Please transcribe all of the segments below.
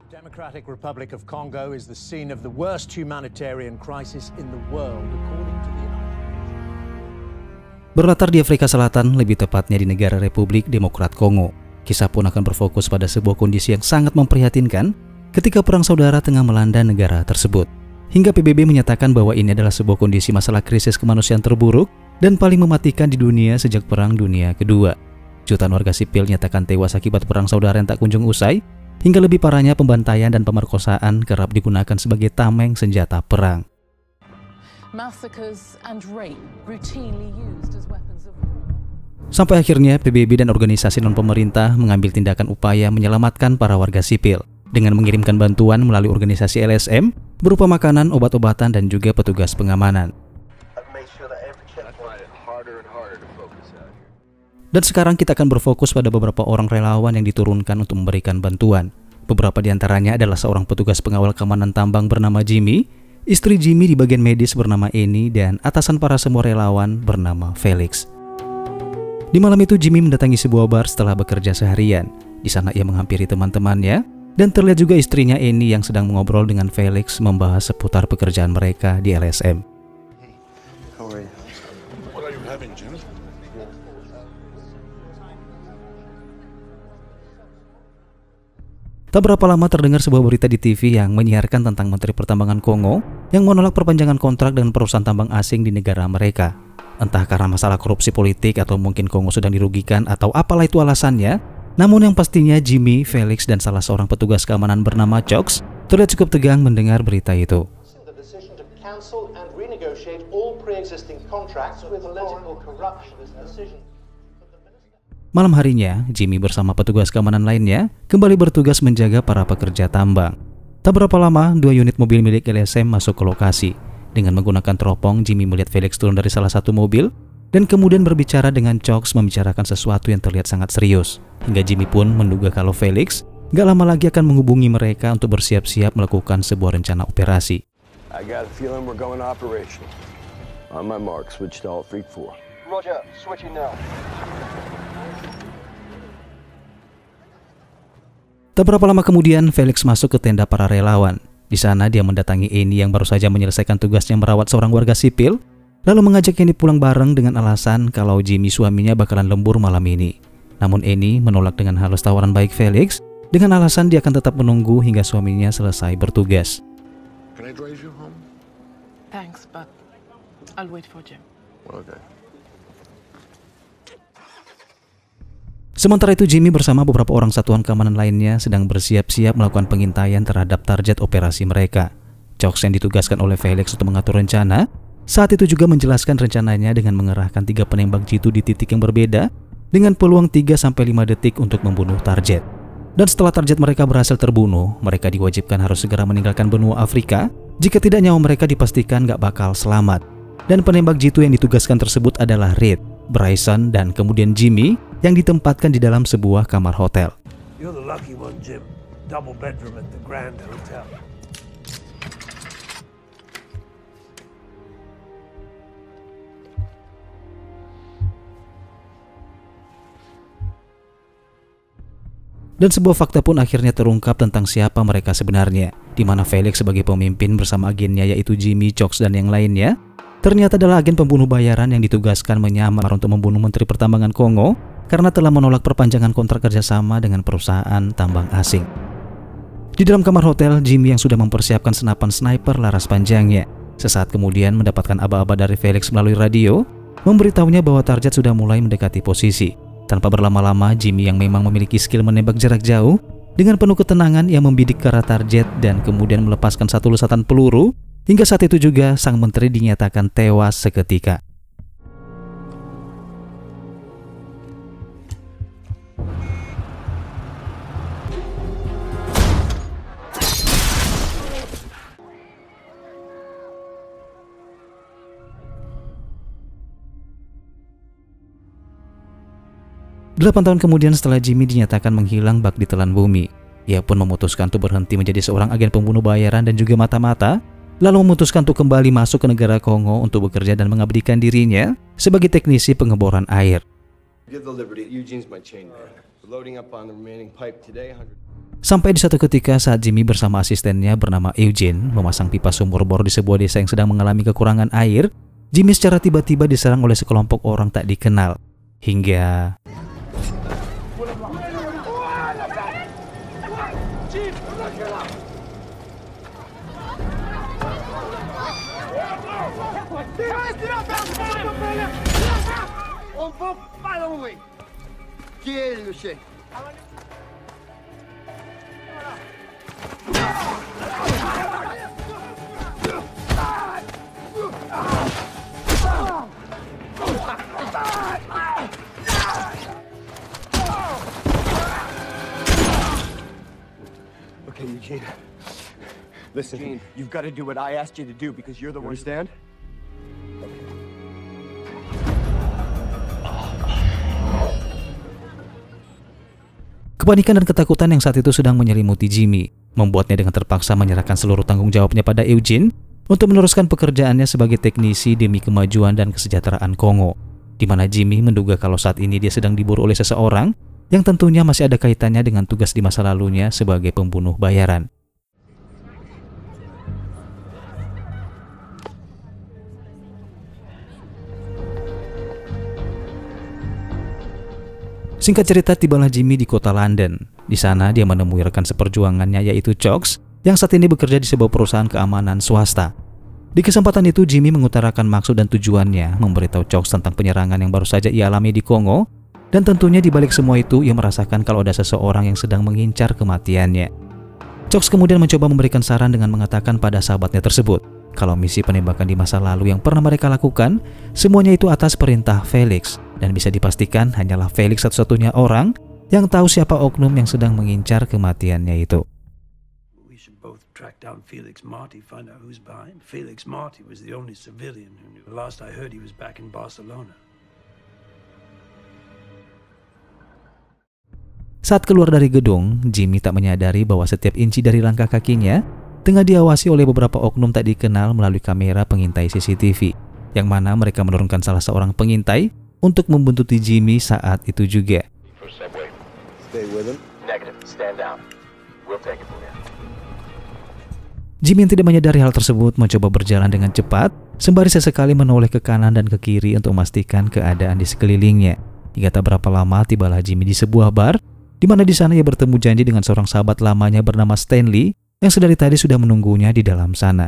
Democratic Republic of Congo is the scene of the worst humanitarian crisis in the world, according to the United Nations. Berlatar di Afrika Selatan, lebih tepatnya di negara Republik Demokrat Kongo. Kisah pun akan berfokus pada sebuah kondisi yang sangat memprihatinkan ketika perang saudara tengah melanda negara tersebut. Hingga PBB menyatakan bahwa ini adalah sebuah kondisi masalah krisis kemanusiaan terburuk dan paling mematikan di dunia sejak Perang Dunia Kedua. Jutaan warga sipil nyatakan tewas akibat perang saudara yang tak kunjung usai. Hingga lebih parahnya pembantaian dan pemerkosaan kerap digunakan sebagai tameng senjata perang. Sampai akhirnya PBB dan organisasi non-pemerintah mengambil tindakan upaya menyelamatkan para warga sipil dengan mengirimkan bantuan melalui organisasi LSM berupa makanan, obat-obatan, dan juga petugas pengamanan. Dan sekarang kita akan berfokus pada beberapa orang relawan yang diturunkan untuk memberikan bantuan. Beberapa di antaranya adalah seorang petugas pengawal keamanan tambang bernama Jimmy, istri Jimmy di bagian medis bernama Eni, dan atasan para semua relawan bernama Felix. Di malam itu Jimmy mendatangi sebuah bar setelah bekerja seharian. Di sana ia menghampiri teman-temannya, dan terlihat juga istrinya Eni yang sedang mengobrol dengan Felix membahas seputar pekerjaan mereka di LSM. Tak berapa lama terdengar sebuah berita di TV yang menyiarkan tentang Menteri Pertambangan Kongo yang menolak perpanjangan kontrak dengan perusahaan tambang asing di negara mereka. Entah karena masalah korupsi politik atau mungkin Kongo sedang dirugikan atau apalah itu alasannya, namun yang pastinya Jimmy, Felix, dan salah seorang petugas keamanan bernama Chox terlihat cukup tegang mendengar berita itu. Malam harinya, Jimmy bersama petugas keamanan lainnya kembali bertugas menjaga para pekerja tambang. Tak berapa lama, dua unit mobil milik LSM masuk ke lokasi. Dengan menggunakan teropong, Jimmy melihat Felix turun dari salah satu mobil dan kemudian berbicara dengan Chox membicarakan sesuatu yang terlihat sangat serius. Hingga Jimmy pun menduga kalau Felix gak lama lagi akan menghubungi mereka untuk bersiap-siap melakukan sebuah rencana operasi. I got a feeling we're going operational. On my mark, switch to all 3-4. Roger, switching now. Tak berapa lama kemudian, Felix masuk ke tenda para relawan. Di sana dia mendatangi Eni yang baru saja menyelesaikan tugasnya merawat seorang warga sipil, lalu mengajak Eni pulang bareng dengan alasan kalau Jimmy suaminya bakalan lembur malam ini. Namun Eni menolak dengan halus tawaran baik Felix, dengan alasan dia akan tetap menunggu hingga suaminya selesai bertugas. Can I drive you home? Thanks, but I'll wait for Jim. Okay. Sementara itu Jimmy bersama beberapa orang satuan keamanan lainnya sedang bersiap-siap melakukan pengintaian terhadap target operasi mereka. Chox yang ditugaskan oleh Felix untuk mengatur rencana, saat itu juga menjelaskan rencananya dengan mengerahkan 3 penembak jitu di titik yang berbeda dengan peluang 3-5 detik untuk membunuh target. Dan setelah target mereka berhasil terbunuh, mereka diwajibkan harus segera meninggalkan benua Afrika, jika tidak nyawa mereka dipastikan gak bakal selamat. Dan penembak jitu yang ditugaskan tersebut adalah Reed, Bryson, dan kemudian Jimmy yang ditempatkan di dalam sebuah kamar hotel. You're the lucky one, Jim. Double bedroom at the Grand Hotel. Dan sebuah fakta pun akhirnya terungkap tentang siapa mereka sebenarnya, di mana Felix sebagai pemimpin bersama agennya yaitu Jimmy, Chox, dan yang lainnya ternyata adalah agen pembunuh bayaran yang ditugaskan menyamar untuk membunuh Menteri Pertambangan Kongo karena telah menolak perpanjangan kontrak kerjasama dengan perusahaan tambang asing. Di dalam kamar hotel, Jimmy yang sudah mempersiapkan senapan sniper laras panjangnya, sesaat kemudian mendapatkan aba-aba dari Felix melalui radio, memberitahunya bahwa target sudah mulai mendekati posisi. Tanpa berlama-lama, Jimmy yang memang memiliki skill menembak jarak jauh, dengan penuh ketenangan ia membidik ke arah target dan kemudian melepaskan satu lesatan peluru. Hingga saat itu juga sang menteri dinyatakan tewas seketika. Delapan tahun kemudian setelah Jimmy dinyatakan menghilang bak ditelan bumi, Ia pun memutuskan untuk berhenti menjadi seorang agen pembunuh bayaran dan juga mata-mata, lalu memutuskan untuk kembali masuk ke negara Kongo untuk bekerja dan mengabdikan dirinya sebagai teknisi pengeboran air. Sampai di satu ketika saat Jimmy bersama asistennya bernama Eugene memasang pipa sumur bor di sebuah desa yang sedang mengalami kekurangan air, Jimmy secara tiba-tiba diserang oleh sekelompok orang tak dikenal. Hingga Okay, Eugene. Listen, Eugene, you've got to do what I asked you to do because you're the one. Understand? kepanikan dan ketakutan yang saat itu sedang menyelimuti Jimmy membuatnya dengan terpaksa menyerahkan seluruh tanggung jawabnya pada Eugene untuk meneruskan pekerjaannya sebagai teknisi demi kemajuan dan kesejahteraan Kongo, di mana Jimmy menduga kalau saat ini dia sedang diburu oleh seseorang yang tentunya masih ada kaitannya dengan tugas di masa lalunya sebagai pembunuh bayaran. Singkat cerita, tibalah Jimmy di kota London. Di sana dia menemui rekan seperjuangannya yaitu Chox yang saat ini bekerja di sebuah perusahaan keamanan swasta. Di kesempatan itu Jimmy mengutarakan maksud dan tujuannya memberitahu Chox tentang penyerangan yang baru saja ia alami di Kongo, dan tentunya di balik semua itu ia merasakan kalau ada seseorang yang sedang mengincar kematiannya. Chox kemudian mencoba memberikan saran dengan mengatakan pada sahabatnya tersebut kalau misi penembakan di masa lalu yang pernah mereka lakukan semuanya itu atas perintah Felix, dan bisa dipastikan hanyalah Felix satu-satunya orang yang tahu siapa oknum yang sedang mengincar kematiannya itu. We should both track down Felix Marti, find out who's behind. Felix Marti was the only civilian who knew. Last I heard he was back in Barcelona. Saat keluar dari gedung, Jimmy tak menyadari bahwa setiap inci dari langkah kakinya tengah diawasi oleh beberapa oknum tak dikenal melalui kamera pengintai CCTV, yang mana mereka menurunkan salah seorang pengintai untuk membuntuti Jimmy saat itu juga. Jimmy yang tidak menyadari hal tersebut mencoba berjalan dengan cepat, sembari sesekali menoleh ke kanan dan ke kiri untuk memastikan keadaan di sekelilingnya. Hingga tak berapa lama tibalah Jimmy di sebuah bar, di mana di sana ia bertemu janji dengan seorang sahabat lamanya bernama Stanley yang sedari tadi sudah menunggunya di dalam sana.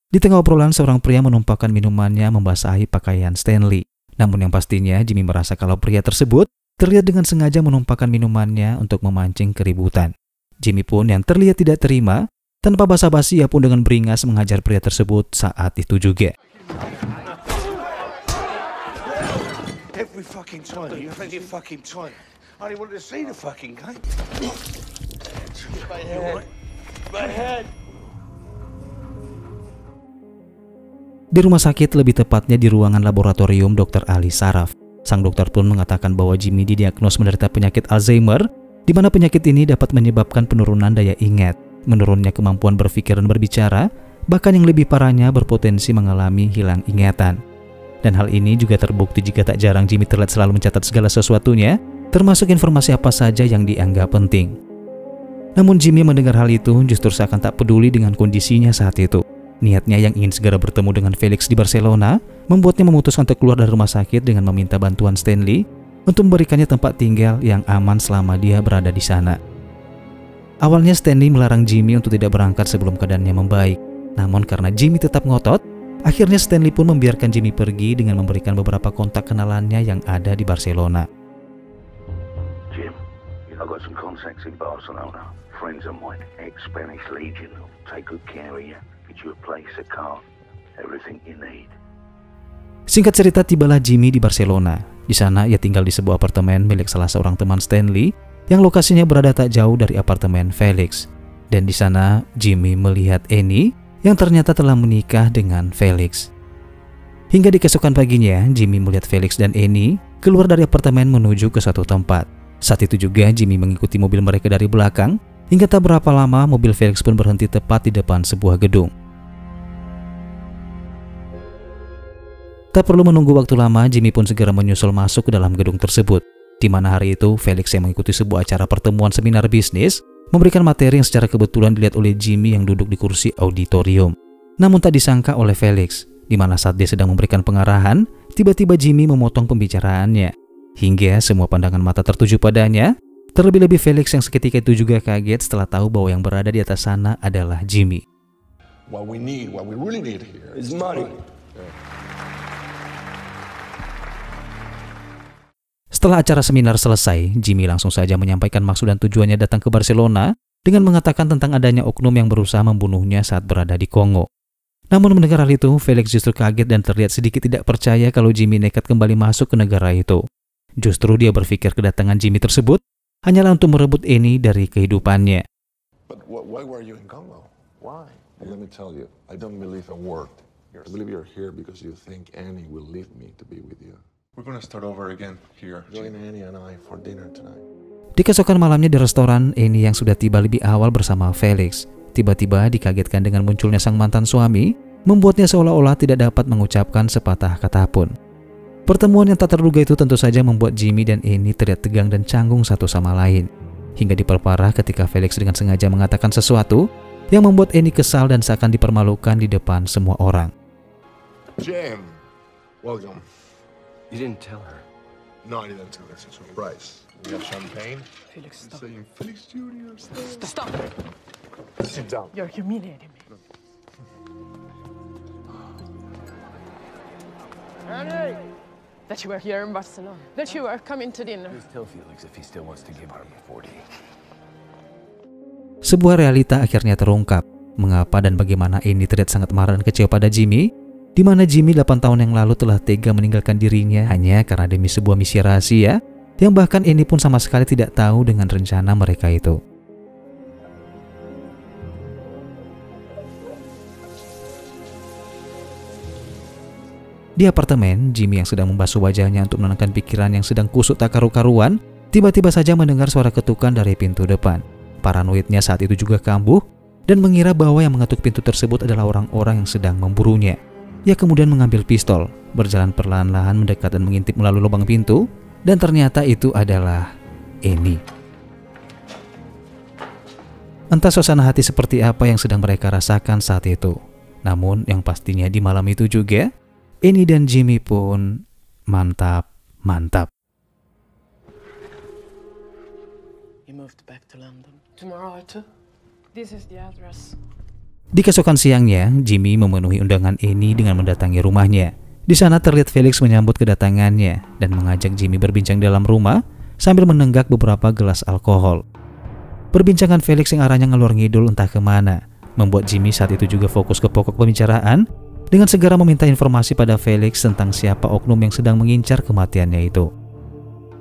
Di tengah obrolan, seorang pria menumpahkan minumannya membasahi pakaian Stanley. Namun yang pastinya Jimmy merasa kalau pria tersebut terlihat dengan sengaja menumpahkan minumannya untuk memancing keributan. Jimmy pun yang terlihat tidak terima, tanpa basa-basi ia pun dengan beringas menghajar pria tersebut saat itu juga. Every fucking time, you think you're fucking time. I only wanted to see the fucking game. My head. Di rumah sakit, lebih tepatnya di ruangan laboratorium Dr. Ali Saraf, sang dokter pun mengatakan bahwa Jimmy didiagnos menderita penyakit Alzheimer, di mana penyakit ini dapat menyebabkan penurunan daya ingat, menurunnya kemampuan berpikir dan berbicara, bahkan yang lebih parahnya berpotensi mengalami hilang ingatan. Dan hal ini juga terbukti jika tak jarang Jimmy terlihat selalu mencatat segala sesuatunya, termasuk informasi apa saja yang dianggap penting. Namun Jimmy mendengar hal itu justru seakan tak peduli dengan kondisinya saat itu. Niatnya yang ingin segera bertemu dengan Felix di Barcelona membuatnya memutuskan untuk keluar dari rumah sakit dengan meminta bantuan Stanley untuk memberikannya tempat tinggal yang aman selama dia berada di sana. Awalnya Stanley melarang Jimmy untuk tidak berangkat sebelum keadaannya membaik. Namun karena Jimmy tetap ngotot, akhirnya Stanley pun membiarkan Jimmy pergi dengan memberikan beberapa kontak kenalannya yang ada di Barcelona. Jim, I've got some contacts in Barcelona. Friends of mine, ex-Spanish Legion, will take good care of you. Get you a place, a car, everything you need. Singkat cerita, tibalah Jimmy di Barcelona. Di sana ia tinggal di sebuah apartemen milik salah seorang teman Stanley yang lokasinya berada tak jauh dari apartemen Felix. Dan di sana Jimmy melihat Annie yang ternyata telah menikah dengan Felix. Hingga di keesokan paginya, Jimmy melihat Felix dan Annie keluar dari apartemen menuju ke suatu tempat. Saat itu juga Jimmy mengikuti mobil mereka dari belakang Hingga tak berapa lama mobil Felix pun berhenti tepat di depan sebuah gedung. Tak perlu menunggu waktu lama, Jimmy pun segera menyusul masuk ke dalam gedung tersebut, di mana hari itu Felix yang mengikuti sebuah acara pertemuan seminar bisnis memberikan materi yang secara kebetulan dilihat oleh Jimmy yang duduk di kursi auditorium. Namun tak disangka oleh Felix, di mana saat dia sedang memberikan pengarahan, tiba-tiba Jimmy memotong pembicaraannya, hingga semua pandangan mata tertuju padanya. Terlebih-lebih Felix yang seketika itu juga kaget setelah tahu bahwa yang berada di atas sana adalah Jimmy. What we really need here It's money. Setelah acara seminar selesai, Jimmy langsung saja menyampaikan maksud dan tujuannya datang ke Barcelona dengan mengatakan tentang adanya oknum yang berusaha membunuhnya saat berada di Kongo. Namun mendengar hal itu, Felix justru kaget dan terlihat sedikit tidak percaya kalau Jimmy nekat kembali masuk ke negara itu. Justru dia berpikir kedatangan Jimmy tersebut hanyalah untuk merebut Annie dari kehidupannya. But why were you in Congo? Why? Let me tell you, I don't believe a word. I believe you're here because you think Annie will leave me to be with you. We're gonna start over again here. Join Annie and I for dinner tonight. Di keesokan malamnya di restoran, Annie yang sudah tiba lebih awal bersama Felix tiba-tiba dikagetkan dengan munculnya sang mantan suami, membuatnya seolah-olah tidak dapat mengucapkan sepatah kata pun. Pertemuan yang tak terduga itu tentu saja membuat Jimmy dan Annie terlihat tegang dan canggung satu sama lain, hingga diperparah ketika Felix dengan sengaja mengatakan sesuatu yang membuat Annie kesal dan seakan dipermalukan di depan semua orang. Jim, welcome. You didn't tell her. No, I didn't tell her. It's a surprise. We have champagne. Felix, stop. Saying Felix Jr. Stop. Sit down. You're humiliating me. Annie! That you were here in Barcelona. That you were coming to dinner. Please tell Felix if he still wants to give her 40. Sebuah realita akhirnya terungkap, mengapa dan bagaimana Annie terlihat sangat marah dan kecewa pada Jimmy, di mana Jimmy 8 tahun yang lalu telah tega meninggalkan dirinya hanya karena demi sebuah misi rahasia yang bahkan Annie pun sama sekali tidak tahu dengan rencana mereka itu. Di apartemen, Jimmy yang sedang membasuh wajahnya untuk menenangkan pikiran yang sedang kusut tak karu-karuan, tiba-tiba saja mendengar suara ketukan dari pintu depan. Paranoidnya saat itu juga kambuh dan mengira bahwa yang mengetuk pintu tersebut adalah orang-orang yang sedang memburunya. Ia kemudian mengambil pistol, berjalan perlahan-lahan mendekat dan mengintip melalui lubang pintu, dan ternyata itu adalah Annie. Entah suasana hati seperti apa yang sedang mereka rasakan saat itu. Namun yang pastinya di malam itu juga, Annie dan Jimmy pun mantap. You moved back to London. Tomorrow too. This is the address. Di keesokan siangnya, Jimmy memenuhi undangan Annie dengan mendatangi rumahnya. Di sana terlihat Felix menyambut kedatangannya dan mengajak Jimmy berbincang dalam rumah sambil menenggak beberapa gelas alkohol. Perbincangan Felix yang arahnya ngalor ngidul entah kemana, membuat Jimmy saat itu juga fokus ke pokok pembicaraan dengan segera meminta informasi pada Felix tentang siapa oknum yang sedang mengincar kematiannya itu.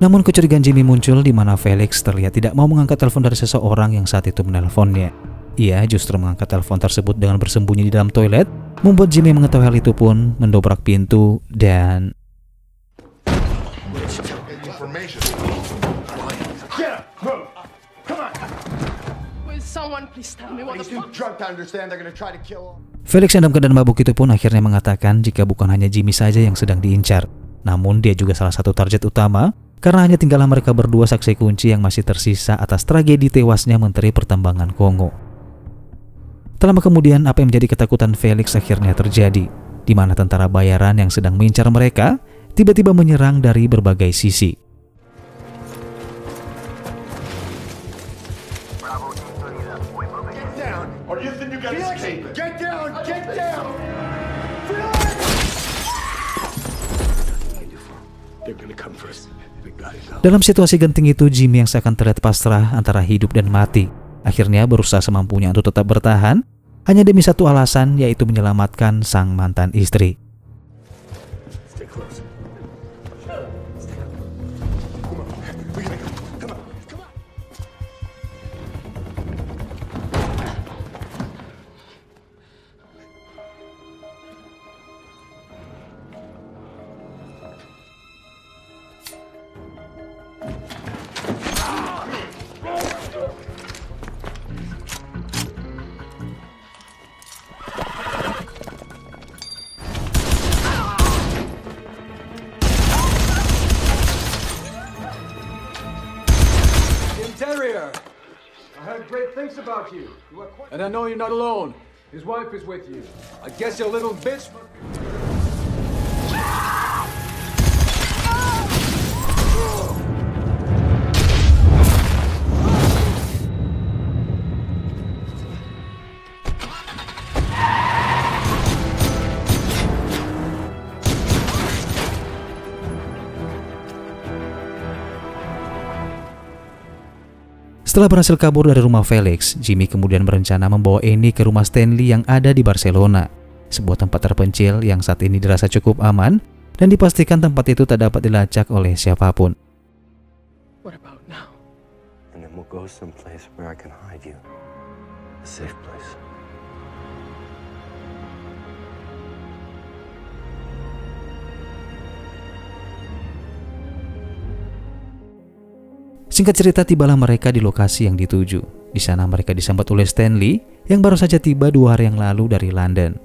Namun kecurigaan Jimmy muncul di mana Felix terlihat tidak mau mengangkat telepon dari seseorang yang saat itu menelponnya. Ia justru mengangkat telepon tersebut dengan bersembunyi di dalam toilet, membuat Jimmy mengetahui hal itu pun mendobrak pintu dan... Felix yang dalam keadaan mabuk itu pun akhirnya mengatakan jika bukan hanya Jimmy saja yang sedang diincar, namun dia juga salah satu target utama karena hanya tinggallah mereka berdua saksi kunci yang masih tersisa atas tragedi tewasnya Menteri Pertambangan Kongo. Tak lama kemudian, apa yang menjadi ketakutan Felix akhirnya terjadi, di mana tentara bayaran yang sedang mengincar mereka tiba-tiba menyerang dari berbagai sisi. Dalam situasi genting itu, Jimmy yang seakan terlihat pasrah antara hidup dan mati, akhirnya berusaha semampunya untuk tetap bertahan, hanya demi satu alasan, yaitu menyelamatkan sang mantan istri. I heard great things about you. And I know you're not alone. His wife is with you. I guess your little bitch... Setelah berhasil kabur dari rumah Felix, Jimmy kemudian berencana membawa Annie ke rumah Stanley yang ada di Barcelona, sebuah tempat terpencil yang saat ini dirasa cukup aman dan dipastikan tempat itu tak dapat dilacak oleh siapapun. What about now? And then we'll go someplace where I can hide you. A safe place. Singkat cerita, tibalah mereka di lokasi yang dituju. Di sana mereka disambut oleh Stanley yang baru saja tiba 2 hari yang lalu dari London.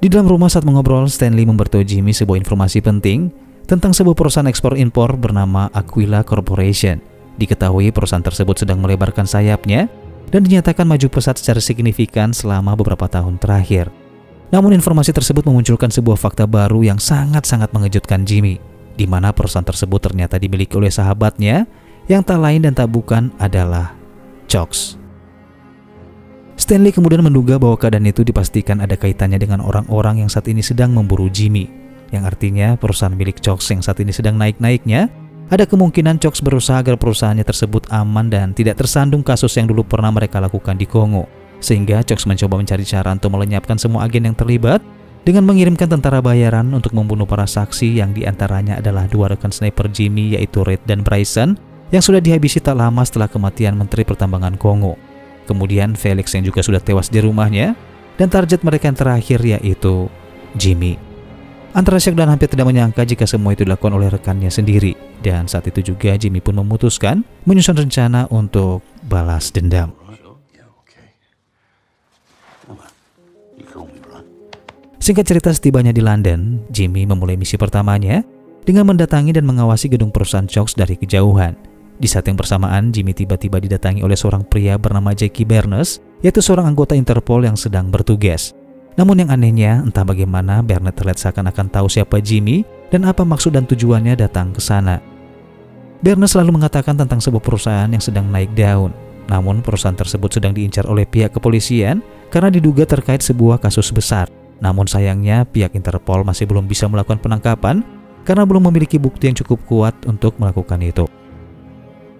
Di dalam rumah saat mengobrol, Stanley memberitahu Jimmy sebuah informasi penting tentang sebuah perusahaan ekspor-impor bernama Aquila Corporation. Diketahui perusahaan tersebut sedang melebarkan sayapnya dan dinyatakan maju pesat secara signifikan selama beberapa tahun terakhir. Namun informasi tersebut memunculkan sebuah fakta baru yang sangat-sangat mengejutkan Jimmy, di mana perusahaan tersebut ternyata dimiliki oleh sahabatnya yang tak lain dan tak bukan adalah Chox. Stanley kemudian menduga bahwa keadaan itu dipastikan ada kaitannya dengan orang-orang yang saat ini sedang memburu Jimmy, yang artinya perusahaan milik Chox yang saat ini sedang naik-naiknya, ada kemungkinan Chox berusaha agar perusahaannya tersebut aman dan tidak tersandung kasus yang dulu pernah mereka lakukan di Kongo, sehingga Chox mencoba mencari cara untuk melenyapkan semua agen yang terlibat dengan mengirimkan tentara bayaran untuk membunuh para saksi yang diantaranya adalah 2 rekan sniper Jimmy yaitu Reid dan Bryson yang sudah dihabisi tak lama setelah kematian Menteri Pertambangan Kongo. Kemudian Felix yang juga sudah tewas di rumahnya dan target mereka yang terakhir yaitu Jimmy. Antara syok dan hampir tidak menyangka jika semua itu dilakukan oleh rekannya sendiri, dan saat itu juga Jimmy pun memutuskan menyusun rencana untuk balas dendam. Singkat cerita, setibanya di London, Jimmy memulai misi pertamanya dengan mendatangi dan mengawasi gedung perusahaan Chox dari kejauhan. Di saat yang bersamaan, Jimmy tiba-tiba didatangi oleh seorang pria bernama Jackie Barnes, yaitu seorang anggota Interpol yang sedang bertugas. Namun yang anehnya, entah bagaimana Barnes terlihat seakan-akan tahu siapa Jimmy dan apa maksud dan tujuannya datang ke sana. Barnes selalu mengatakan tentang sebuah perusahaan yang sedang naik daun. Namun perusahaan tersebut sedang diincar oleh pihak kepolisian karena diduga terkait sebuah kasus besar. Namun sayangnya pihak Interpol masih belum bisa melakukan penangkapan karena belum memiliki bukti yang cukup kuat untuk melakukan itu.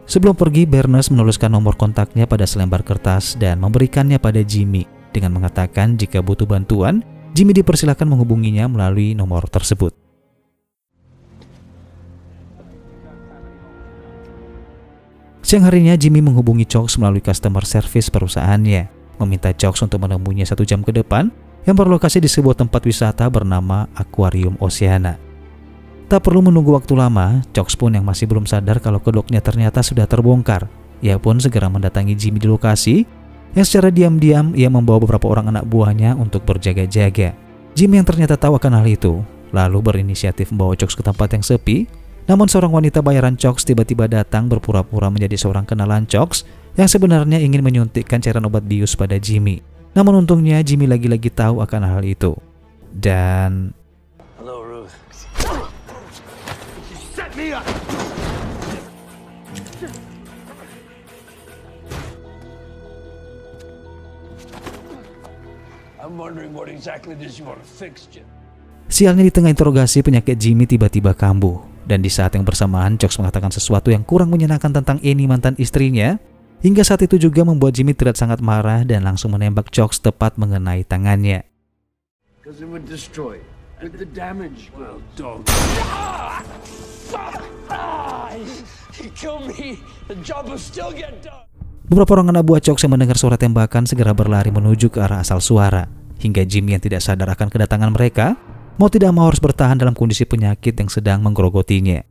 Sebelum pergi, Barnes menuliskan nomor kontaknya pada selembar kertas dan memberikannya pada Jimmy dengan mengatakan jika butuh bantuan, Jimmy dipersilakan menghubunginya melalui nomor tersebut. Siang harinya, Jimmy menghubungi Chox melalui customer service perusahaannya, meminta Chox untuk menemuinya 1 jam ke depan yang berlokasi di sebuah tempat wisata bernama Aquarium Oceana. Tak perlu menunggu waktu lama, Chox pun yang masih belum sadar kalau kedoknya ternyata sudah terbongkar. Ia pun segera mendatangi Jimmy di lokasi, yang secara diam-diam ia membawa beberapa orang anak buahnya untuk berjaga-jaga. Jimmy yang ternyata tahu akan hal itu, lalu berinisiatif membawa Chox ke tempat yang sepi. Namun seorang wanita bayaran Chox tiba-tiba datang berpura-pura menjadi seorang kenalan Chox yang sebenarnya ingin menyuntikkan cairan obat bius pada Jimmy. Namun untungnya Jimmy lagi-lagi tahu akan hal itu. Dan... Hello, Ruth. Set me up! I'm wondering what exactly it is you want to fix, Jim. Sialnya di tengah interogasi, penyakit Jimmy tiba-tiba kambuh. Dan di saat yang bersamaan, Chox mengatakan sesuatu yang kurang menyenangkan tentang Annie, mantan istrinya. Hingga saat itu juga membuat Jimmy terlihat sangat marah dan langsung menembak Chox tepat mengenai tangannya. Beberapa orang anak buah Chox yang mendengar suara tembakan segera berlari menuju ke arah asal suara. Hingga Jimmy yang tidak sadar akan kedatangan mereka, mau tidak mau harus bertahan dalam kondisi penyakit yang sedang menggerogotinya.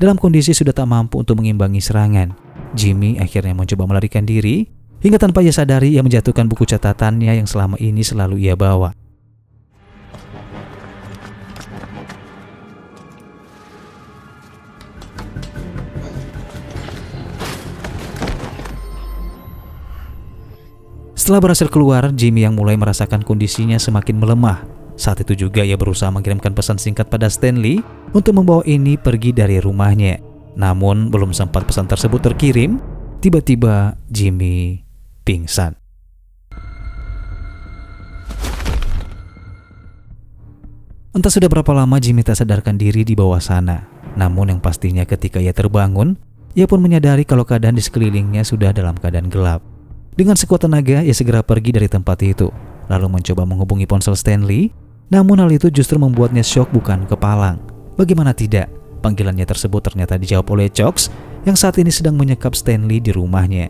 dalam kondisi sudah tak mampu untuk mengimbangi serangan. Jimmy akhirnya mencoba melarikan diri, hingga tanpa ia sadari ia menjatuhkan buku catatannya yang selama ini selalu ia bawa. Setelah berhasil keluar, Jimmy yang mulai merasakan kondisinya semakin melemah. Saat itu juga ia berusaha mengirimkan pesan singkat pada Stanley untuk membawa Annie pergi dari rumahnya. Namun belum sempat pesan tersebut terkirim, tiba-tiba Jimmy pingsan. Entah sudah berapa lama Jimmy tak sadarkan diri di bawah sana. Namun yang pastinya ketika ia terbangun, ia pun menyadari kalau keadaan di sekelilingnya sudah dalam keadaan gelap. Dengan sekuat tenaga, ia segera pergi dari tempat itu, lalu mencoba menghubungi ponsel Stanley. Namun hal itu justru membuatnya syok bukan kepalang. Bagaimana tidak, panggilannya tersebut ternyata dijawab oleh Chox yang saat ini sedang menyekap Stanley di rumahnya.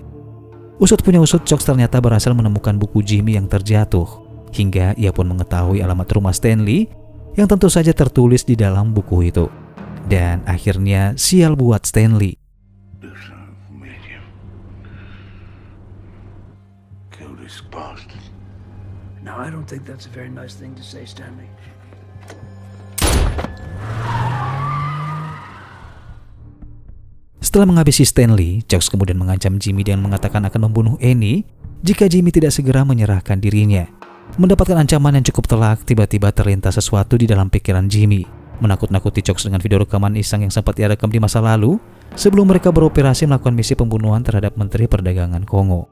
Usut punya usut, Chox ternyata berhasil menemukan buku Jimmy yang terjatuh. Hingga ia pun mengetahui alamat rumah Stanley yang tentu saja tertulis di dalam buku itu. Dan akhirnya sial buat Stanley. Now, I don't think that's a very nice thing to say, Stanley. Setelah menghabisi Stanley, Chox kemudian mengancam Jimmy dengan mengatakan akan membunuh Annie jika Jimmy tidak segera menyerahkan dirinya. Mendapatkan ancaman yang cukup telak, tiba-tiba terlintas sesuatu di dalam pikiran Jimmy. Menakut-nakuti Chox dengan video rekaman iseng yang sempat ia rekam di masa lalu sebelum mereka beroperasi melakukan misi pembunuhan terhadap Menteri Perdagangan Kongo.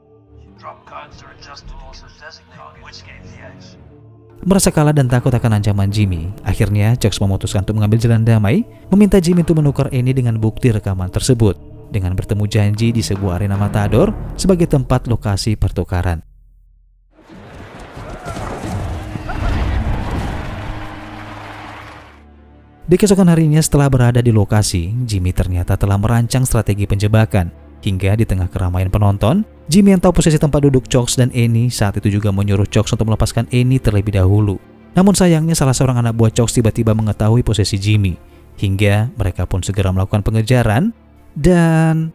Merasa kalah dan takut akan ancaman Jimmy, akhirnya Chox memutuskan untuk mengambil jalan damai, meminta Jimmy untuk menukar Annie dengan bukti rekaman tersebut, dengan bertemu janji di sebuah arena matador sebagai tempat lokasi pertukaran. Di keesokan harinya setelah berada di lokasi, Jimmy ternyata telah merancang strategi penjebakan. Hingga di tengah keramaian penonton, Jimmy yang tahu posisi tempat duduk Chox dan Annie saat itu juga menyuruh Chox untuk melepaskan Annie terlebih dahulu. Namun sayangnya salah seorang anak buah Chox tiba-tiba mengetahui posisi Jimmy. Hingga mereka pun segera melakukan pengejaran dan...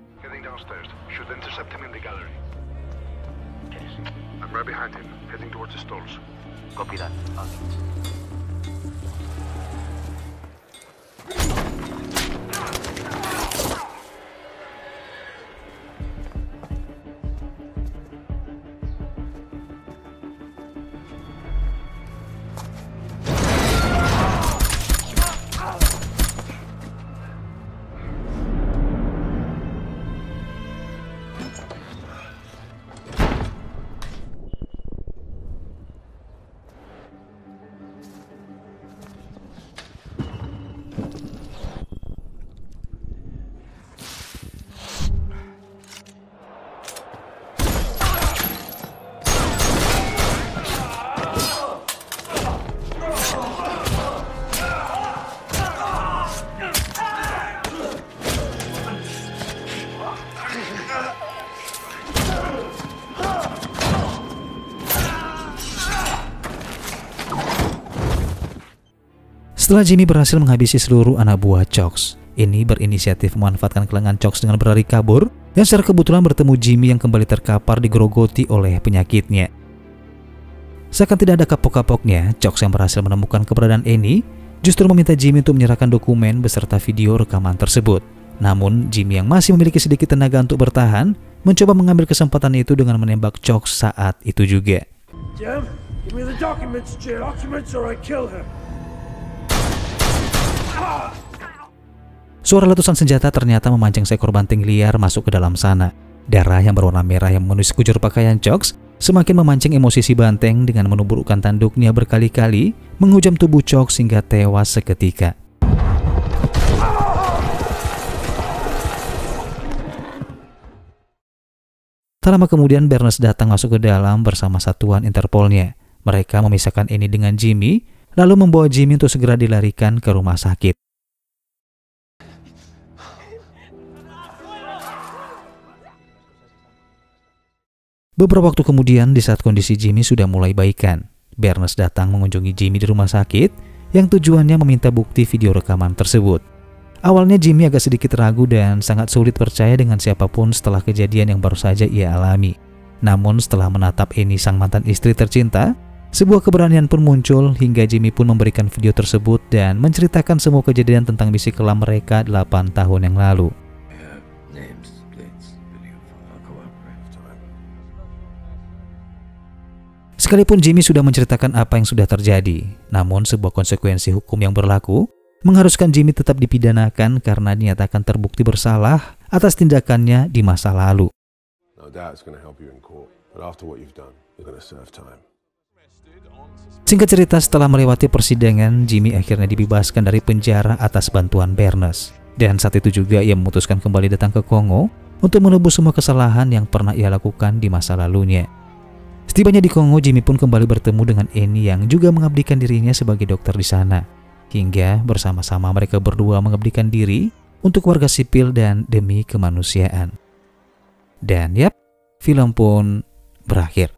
Setelah Jimmy berhasil menghabisi seluruh anak buah Chox, ini berinisiatif memanfaatkan kelengan Chox dengan berlari kabur, yang secara kebetulan bertemu Jimmy yang kembali terkapar digerogoti oleh penyakitnya. Seakan tidak ada kapok-kapoknya, Chox yang berhasil menemukan keberadaan Annie justru meminta Jimmy untuk menyerahkan dokumen beserta video rekaman tersebut. Namun Jimmy yang masih memiliki sedikit tenaga untuk bertahan, mencoba mengambil kesempatan itu dengan menembak Chox saat itu juga. Jim, give me the documents or I kill her. Suara letusan senjata ternyata memancing seekor banting liar masuk ke dalam sana. Darah yang berwarna merah yang memenuhi sekujur pakaian Chox semakin memancing emosi si banteng dengan menuburkan tanduknya berkali-kali menghujam tubuh Chox hingga tewas seketika. Tak lama kemudian Barnes datang masuk ke dalam bersama satuan Interpolnya. Mereka memisahkan Annie dengan Jimmy, lalu membawa Jimmy untuk segera dilarikan ke rumah sakit. Beberapa waktu kemudian, di saat kondisi Jimmy sudah mulai baikan, Barnes datang mengunjungi Jimmy di rumah sakit yang tujuannya meminta bukti video rekaman tersebut. Awalnya Jimmy agak sedikit ragu dan sangat sulit percaya dengan siapapun setelah kejadian yang baru saja ia alami. Namun setelah menatap Annie sang mantan istri tercinta, sebuah keberanian pun muncul hingga Jimmy pun memberikan video tersebut dan menceritakan semua kejadian tentang misi kelam mereka 8 tahun yang lalu. Sekalipun Jimmy sudah menceritakan apa yang sudah terjadi, namun sebuah konsekuensi hukum yang berlaku mengharuskan Jimmy tetap dipidanakan karena dinyatakan terbukti bersalah atas tindakannya di masa lalu. Singkat cerita, setelah melewati persidangan, Jimmy akhirnya dibebaskan dari penjara atas bantuan Barnes. Dan saat itu juga ia memutuskan kembali datang ke Kongo untuk menebus semua kesalahan yang pernah ia lakukan di masa lalunya. Setibanya di Kongo, Jimmy pun kembali bertemu dengan Annie yang juga mengabdikan dirinya sebagai dokter di sana. Hingga bersama-sama mereka berdua mengabdikan diri untuk warga sipil dan demi kemanusiaan. Dan yap, film pun berakhir.